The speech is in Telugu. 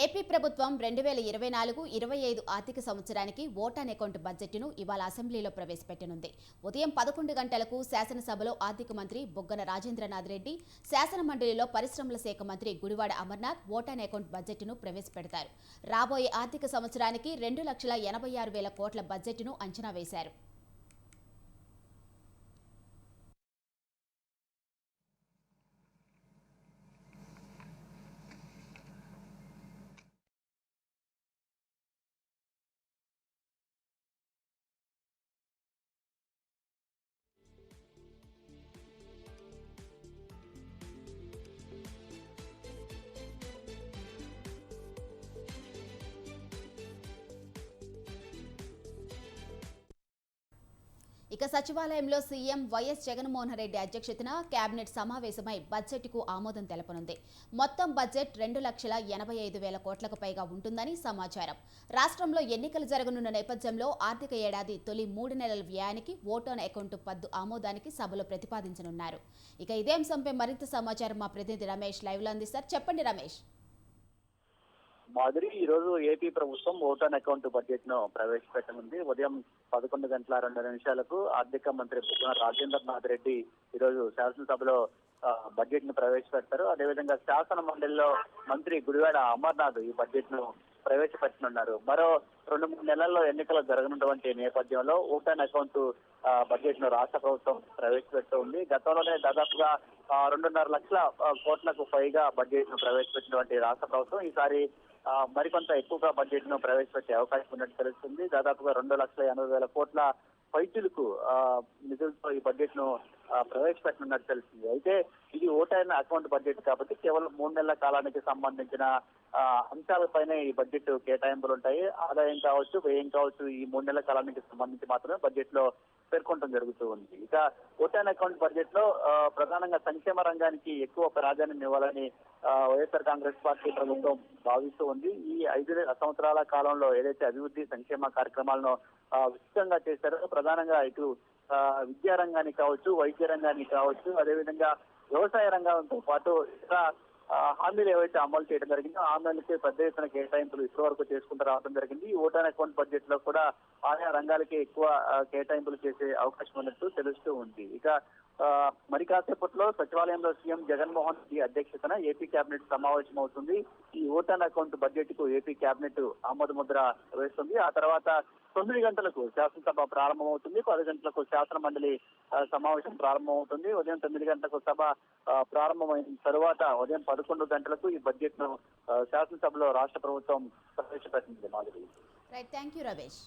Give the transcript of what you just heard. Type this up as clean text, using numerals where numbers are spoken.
ఏపీ ప్రభుత్వం 2024-25 ఆర్థిక సంవత్సరానికి ఓట్ ఆన్ అకౌంట్ బడ్జెట్ను ఇవాళ అసెంబ్లీలో ప్రవేశపెట్టనుంది. ఉదయం 11 గంటలకు శాసనసభలో ఆర్థిక మంత్రి బుగ్గన రాజేంద్రనాథ్ రెడ్డి, శాసనమండలిలో పరిశ్రమల శాఖ మంత్రి Gudivada Amarnath vote on account బడ్జెట్ను ప్రవేశపెడతారు. రాబోయే ఆర్థిక సంవత్సరానికి 2,86,000 కోట్ల బడ్జెట్ను అంచనా వేశారు. ఇక సచివాలయంలో సీఎం వైఎస్ జగన్మోహన్ రెడ్డి అధ్యక్షతన కేబినెట్ సమావేశమై బడ్జెట్కు ఆమోదం తెలపనుంది. మొత్తం బడ్జెట్ 2,85,000 కోట్లకు పైగా ఉంటుందని సమాచారం. రాష్ట్రంలో ఎన్నికలు జరగనున్న నేపథ్యంలో ఆర్థిక ఏడాది తొలి 3 నెలల వ్యయానికి ఓట్ ఆన్ అకౌంట్ పద్దు ఆమోదానికి సభలో ప్రతిపాదించనున్నారు. ఇక ఇదే అంశంపై మరింత సమాచారం మా ప్రతినిధి రమేష్ లైవ్లో అందిస్తారు. చెప్పండి రమేష్. మాదిరి ఈ రోజు ఏపీ ప్రభుత్వం ఓట్ ఆన్ అకౌంట్ బడ్జెట్ ను ప్రవేశపెట్టనుంది. ఉదయం 11:02 ఆర్థిక మంత్రి బుగ్గన రాజేంద్రనాథ్ రెడ్డి ఈ రోజు శాసనసభలో బడ్జెట్ ను ప్రవేశపెడతారు. అదేవిధంగా శాసన మండలిలో మంత్రి గుడివాడ అమర్నాథ్ ఈ బడ్జెట్ ను ప్రవేశపెట్టనున్నారు. మరో 2-3 నెలల్లో ఎన్నికలు జరగనున్నటువంటి నేపథ్యంలో ఓట్ ఆన్ అకౌంట్ బడ్జెట్ ను రాష్ట్ర ప్రభుత్వం ప్రవేశపెడుతోంది. గతంలోనే దాదాపుగా 2.5 లక్షల కోట్లకు పైగా బడ్జెట్ ను ప్రవేశపెట్టినటువంటి రాష్ట్ర ప్రభుత్వం ఈసారి మరికొంత ఎక్కువగా బడ్జెట్ ను ప్రవేశపెట్టే అవకాశం ఉన్నట్టు తెలుస్తుంది. దాదాపుగా 2,80,000 కోట్ల పైచులకు నిధులతో ఈ బడ్జెట్ ను ప్రవేశపెట్టనున్నట్టు తెలుస్తుంది. అయితే ఇది ఓట్ ఆన్ అకౌంట్ బడ్జెట్ కాబట్టి కేవలం 3 నెలల కాలానికి సంబంధించిన అంశాలపైనే ఈ బడ్జెట్ కేటాయింపులు ఉంటాయి. ఆదాయం కావచ్చు, వ్యయం కావచ్చు, ఈ 3 నెలల కాలానికి సంబంధించి మాత్రమే బడ్జెట్ లో పేర్కొనడం జరుగుతూ ఉంది. ఇక ఓట్ ఆన్ అకౌంట్ బడ్జెట్ లో ప్రధానంగా సంక్షేమ రంగానికి ఎక్కువ ప్రాధాన్యం ఇవ్వాలని వైఎస్ఆర్ కాంగ్రెస్ పార్టీ ప్రభుత్వం భావిస్తూ ఉంది. ఈ 5 సంవత్సరాల కాలంలో ఏదైతే అభివృద్ధి సంక్షేమ కార్యక్రమాలను విస్తృతంగా చేశారో ప్రధానంగా ఇటు విద్యా రంగానికి కావచ్చు, వైద్య రంగానికి కావచ్చు, అదేవిధంగా వ్యవసాయ రంగంతో పాటు ఇతర హామీలు ఏవైతే అమలు చేయడం జరిగిందో హామీలకి పెద్ద ఎత్తున కేటాయింపులు ఇప్పటి వరకు చేసుకుంటూ రావడం జరిగింది. ఈ ఓట్ ఆన్ అకౌంట్ బడ్జెట్ లో కూడా ఆయా రంగాలకి ఎక్కువ కేటాయింపులు చేసే అవకాశం ఉన్నట్టు తెలుస్తూ ఉంది. ఇక మరి కాసేపట్లో సచివాలయంలో సీఎం జగన్మోహన్ రెడ్డి అధ్యక్షతన ఏపీ కేబినెట్ సమావేశం అవుతుంది. ఈ ఓట్ ఆన్ అకౌంట్ బడ్జెట్ కు ఏపీ కేబినెట్ ఆమోద ముద్ర వేస్తుంది. ఆ తర్వాత 9 గంటలకు శాసనసభ ప్రారంభమవుతుంది. 10 గంటలకు శాసన మండలి సమావేశం ప్రారంభమవుతుంది. ఉదయం 9 గంటలకు సభ ప్రారంభమైన తరువాత ఉదయం 11 గంటలకు ఈ బడ్జెట్ ను శాసనసభలో రాష్ట్ర ప్రభుత్వం ప్రవేశపెట్టింది. మాదిరి. Right, thank you Ramesh.